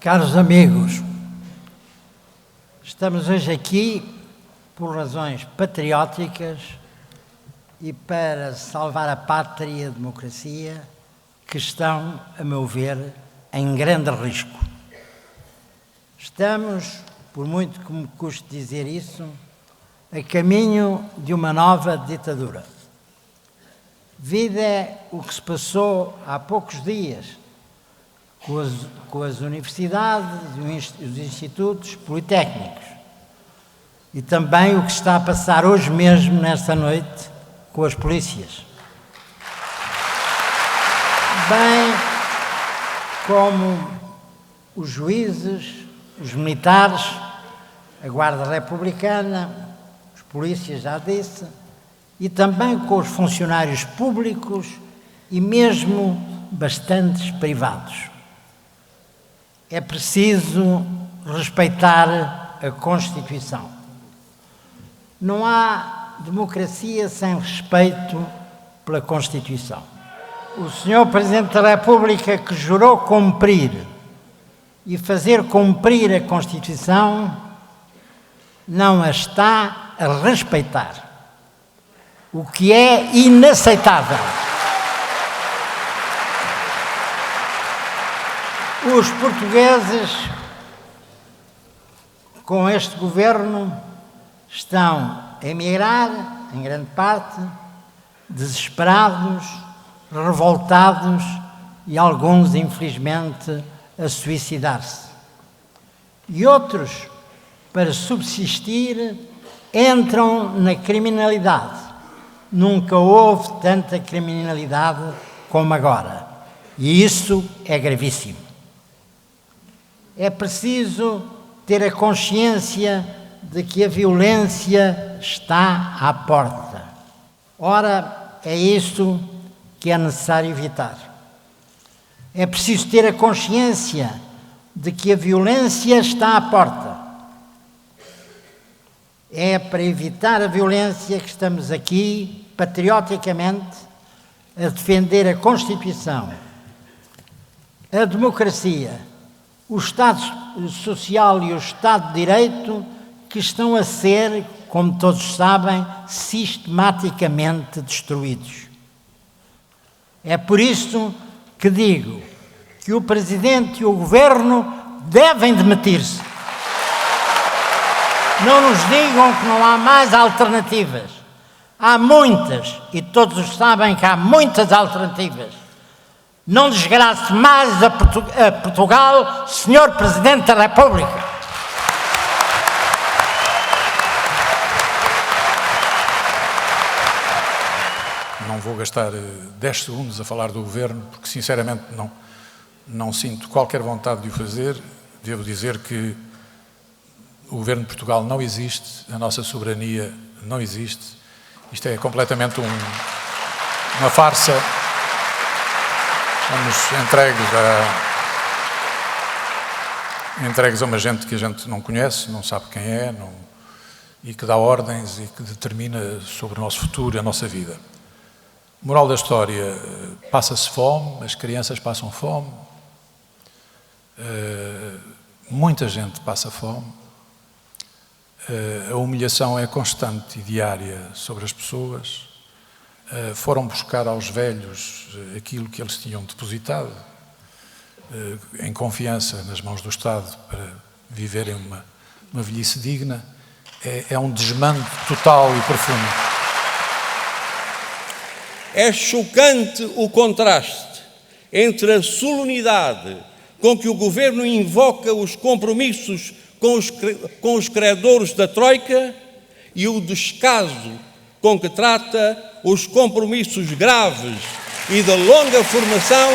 Caros amigos, estamos hoje aqui por razões patrióticas e para salvar a pátria e a democracia que estão, a meu ver, em grande risco. Estamos, por muito que me custe dizer isso, a caminho de uma nova ditadura. Vida o que se passou há poucos dias com as universidades e os institutos politécnicos e também o que está a passar hoje mesmo, nesta noite, com as polícias. Bem como os juízes, os militares, a Guarda Republicana, os polícias, já disse, e também com os funcionários públicos e mesmo bastantes privados. É preciso respeitar a Constituição. Não há democracia sem respeito pela Constituição. O Sr. Presidente da República, que jurou cumprir e fazer cumprir a Constituição, não a está a respeitar, o que é inaceitável. Os portugueses, com este governo, estão a emigrar, em grande parte, desesperados, revoltados e alguns, infelizmente, a suicidar-se. E outros, para subsistir, entram na criminalidade. Nunca houve tanta criminalidade como agora. E isso é gravíssimo. É preciso ter a consciência de que a violência está à porta. Ora, é isso que é necessário evitar. É preciso ter a consciência de que a violência está à porta. É para evitar a violência que estamos aqui, patrioticamente, a defender a Constituição, a democracia, o Estado Social e o Estado de Direito, que estão a ser, como todos sabem, sistematicamente destruídos. É por isso que digo que o Presidente e o Governo devem demitir-se. Não nos digam que não há mais alternativas. Há muitas, e todos sabem que há muitas alternativas. Não desgrace mais a Portugal, Sr. Presidente da República. Não vou gastar 10 segundos a falar do Governo, porque sinceramente não sinto qualquer vontade de o fazer. Devo dizer que o Governo de Portugal não existe, a nossa soberania não existe. Isto é completamente uma farsa. Estamos entregues a uma gente que a gente não conhece, não sabe quem é, e que dá ordens e que determina sobre o nosso futuro e a nossa vida. Moral da história, passa-se fome, as crianças passam fome, muita gente passa fome, a humilhação é constante e diária sobre as pessoas. Foram buscar aos velhos aquilo que eles tinham depositado em confiança nas mãos do Estado para viverem uma velhice digna. É um desmando total e profundo. É chocante o contraste entre a solenidade com que o Governo invoca os compromissos com os credores da Troika e o descaso com que trata os compromissos graves e de longa formação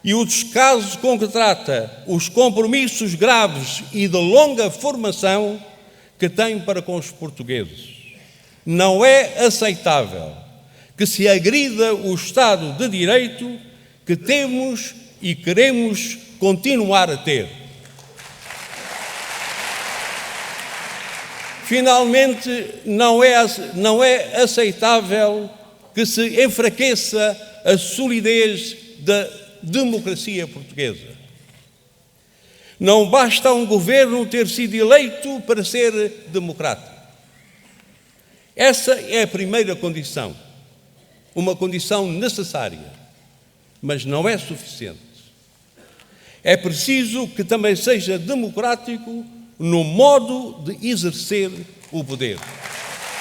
e o descaso com que trata os compromissos graves e de longa formação que tem para com os portugueses. Não é aceitável que se agrida o Estado de Direito que temos e queremos continuar a ter. Finalmente, não é aceitável que se enfraqueça a solidez da democracia portuguesa. Não basta um governo ter sido eleito para ser democrático. Essa é a primeira condição, uma condição necessária, mas não é suficiente. É preciso que também seja democrático no modo de exercer o poder.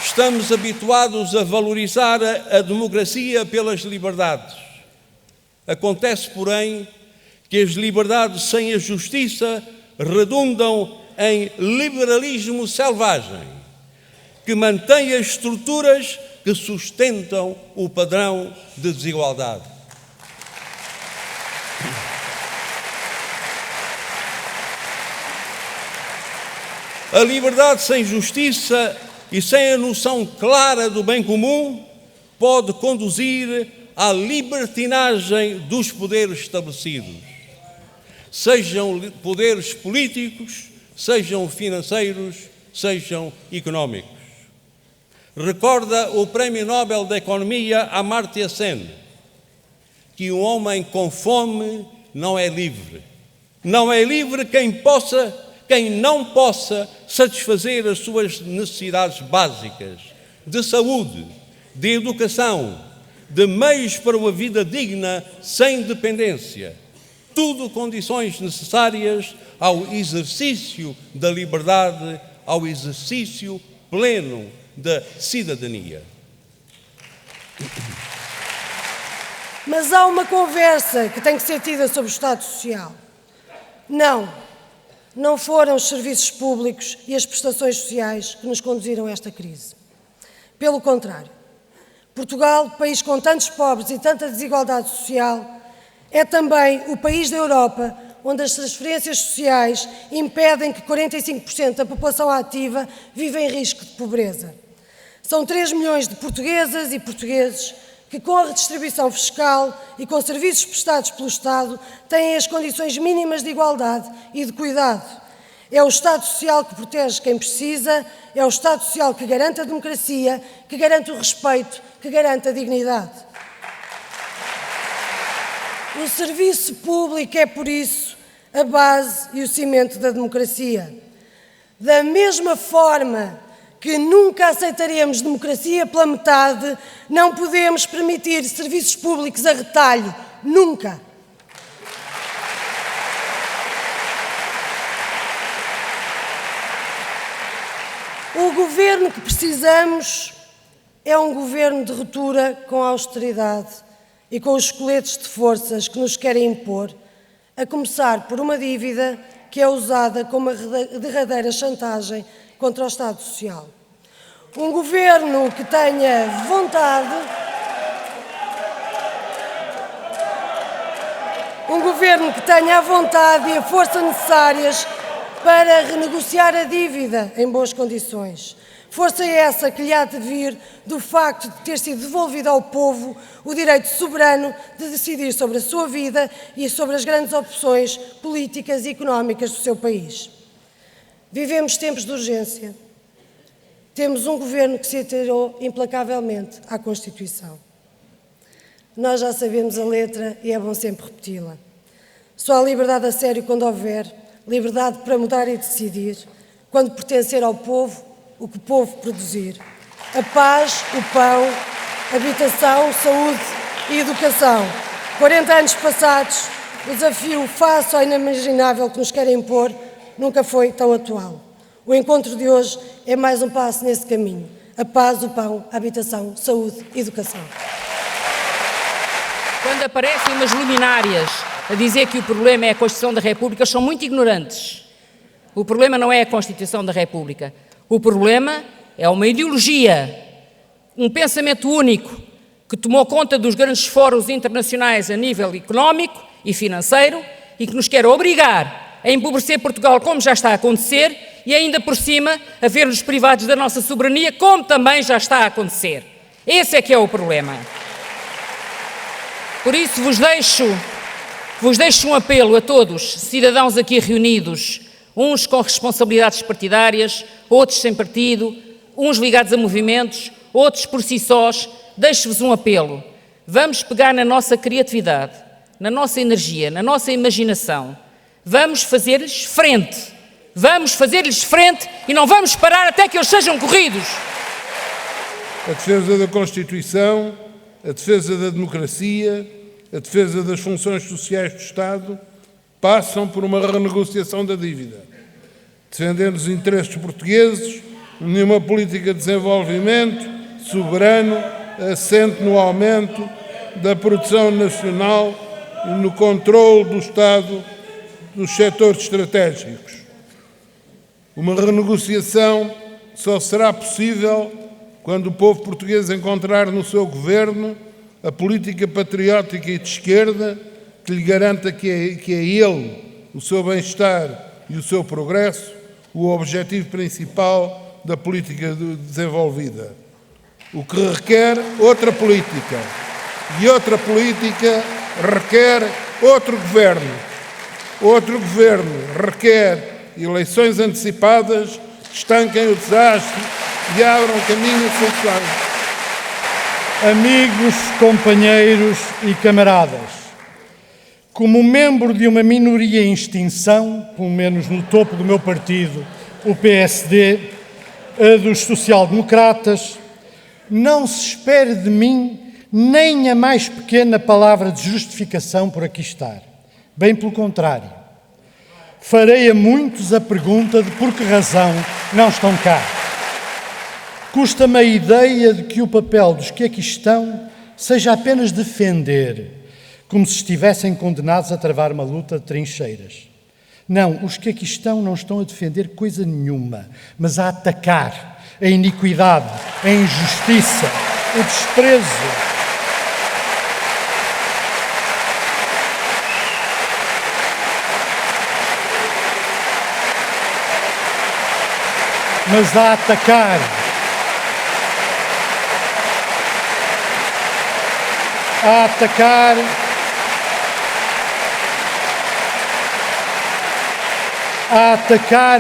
Estamos habituados a valorizar a democracia pelas liberdades. Acontece, porém, que as liberdades sem a justiça redundam em liberalismo selvagem, que mantém as estruturas que sustentam o padrão de desigualdade. A liberdade sem justiça e sem a noção clara do bem comum pode conduzir à libertinagem dos poderes estabelecidos, sejam poderes políticos, sejam financeiros, sejam económicos. Recorda o Prémio Nobel da Economia Amartya Sen, que um homem com fome não é livre. Não é livre quem não possa satisfazer as suas necessidades básicas de saúde, de educação, de meios para uma vida digna sem dependência. Tudo condições necessárias ao exercício da liberdade, ao exercício pleno da cidadania. Mas há uma conversa que tem que ser tida sobre o Estado Social. Não foram os serviços públicos e as prestações sociais que nos conduziram a esta crise. Pelo contrário, Portugal, país com tantos pobres e tanta desigualdade social, é também o país da Europa onde as transferências sociais impedem que 45% da população ativa viva em risco de pobreza. São 3 milhões de portuguesas e portugueses que, com a redistribuição fiscal e com serviços prestados pelo Estado, têm as condições mínimas de igualdade e de cuidado. É o Estado Social que protege quem precisa, é o Estado Social que garante a democracia, que garante o respeito, que garante a dignidade. O serviço público é, por isso, a base e o cimento da democracia. Da mesma forma que nunca aceitaremos democracia pela metade, não podemos permitir serviços públicos a retalho. Nunca. O governo que precisamos é um governo de ruptura com a austeridade e com os coletes de forças que nos querem impor, a começar por uma dívida que é usada como uma derradeira chantagem contra o Estado Social. Um governo que tenha vontade, a vontade e a força necessárias para renegociar a dívida em boas condições. Força essa que lhe há de vir do facto de ter sido devolvido ao povo o direito soberano de decidir sobre a sua vida e sobre as grandes opções políticas e económicas do seu país. Vivemos tempos de urgência. Temos um governo que se atirou implacavelmente à Constituição. Nós já sabemos a letra e é bom sempre repeti-la. Só há liberdade a sério quando houver liberdade para mudar e decidir, quando pertencer ao povo o que o povo produzir. A paz, o pão, habitação, saúde e educação. 40 anos passados, o desafio face ao inimaginável que nos querem impor nunca foi tão atual. O encontro de hoje é mais um passo nesse caminho. A paz, o pão, a habitação, saúde e educação. Quando aparecem umas luminárias a dizer que o problema é a Constituição da República, são muito ignorantes. O problema não é a Constituição da República. O problema é uma ideologia, um pensamento único que tomou conta dos grandes fóruns internacionais a nível económico e financeiro e que nos quer obrigar a empobrecer Portugal, como já está a acontecer, e ainda por cima a ver-nos privados da nossa soberania, como também já está a acontecer. Esse é que é o problema. Por isso vos deixo um apelo a todos, cidadãos aqui reunidos, uns com responsabilidades partidárias, outros sem partido, uns ligados a movimentos, outros por si sós. Deixo-vos um apelo. Vamos pegar na nossa criatividade, na nossa energia, na nossa imaginação. Vamos fazer-lhes frente. Vamos fazer-lhes frente e não vamos parar até que eles sejam corridos. A defesa da Constituição, a defesa da democracia, a defesa das funções sociais do Estado passam por uma renegociação da dívida, defendendo os interesses portugueses numa política de desenvolvimento soberano, assente no aumento da produção nacional e no controle do Estado dos setores estratégicos. Uma renegociação só será possível quando o povo português encontrar no seu governo a política patriótica e de esquerda que lhe garanta que é ele, o seu bem-estar e o seu progresso, o objetivo principal da política desenvolvida. O que requer outra política. E outra política requer outro governo. Outro governo requer eleições antecipadas que estanquem o desastre e abram caminho a soluções. Amigos, companheiros e camaradas, como membro de uma minoria em extinção, pelo menos no topo do meu partido, o PSD, a dos social-democratas, não se espere de mim nem a mais pequena palavra de justificação por aqui estar. Bem pelo contrário. Farei a muitos a pergunta de por que razão não estão cá. Custa-me a ideia de que o papel dos que aqui estão seja apenas defender, como se estivessem condenados a travar uma luta de trincheiras. Não, os que aqui estão não estão a defender coisa nenhuma, mas a atacar a iniquidade, a injustiça, o desprezo. Mas a atacar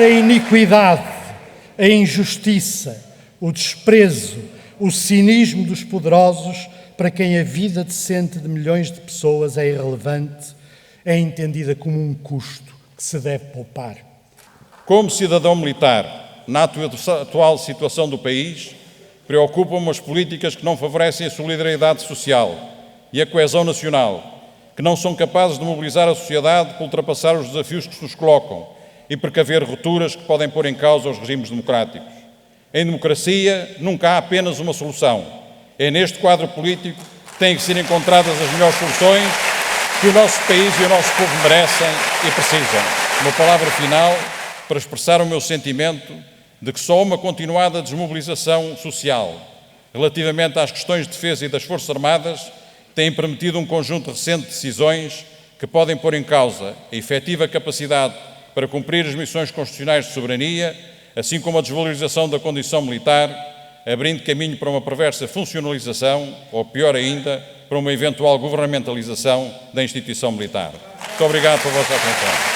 a iniquidade, a injustiça, o desprezo, o cinismo dos poderosos, para quem a vida decente de milhões de pessoas é irrelevante, é entendida como um custo que se deve poupar. Como cidadão militar, na atual situação do país, preocupam-me as políticas que não favorecem a solidariedade social e a coesão nacional, que não são capazes de mobilizar a sociedade para ultrapassar os desafios que se nos colocam e precaver rupturas que podem pôr em causa os regimes democráticos. Em democracia, nunca há apenas uma solução. É neste quadro político que têm que ser encontradas as melhores soluções que o nosso país e o nosso povo merecem e precisam. Uma palavra final para expressar o meu sentimento de que só uma continuada desmobilização social relativamente às questões de defesa e das Forças Armadas tem permitido um conjunto recente de decisões que podem pôr em causa a efetiva capacidade para cumprir as missões constitucionais de soberania, assim como a desvalorização da condição militar, abrindo caminho para uma perversa funcionalização, ou pior ainda, para uma eventual governamentalização da instituição militar. Muito obrigado pela vossa atenção.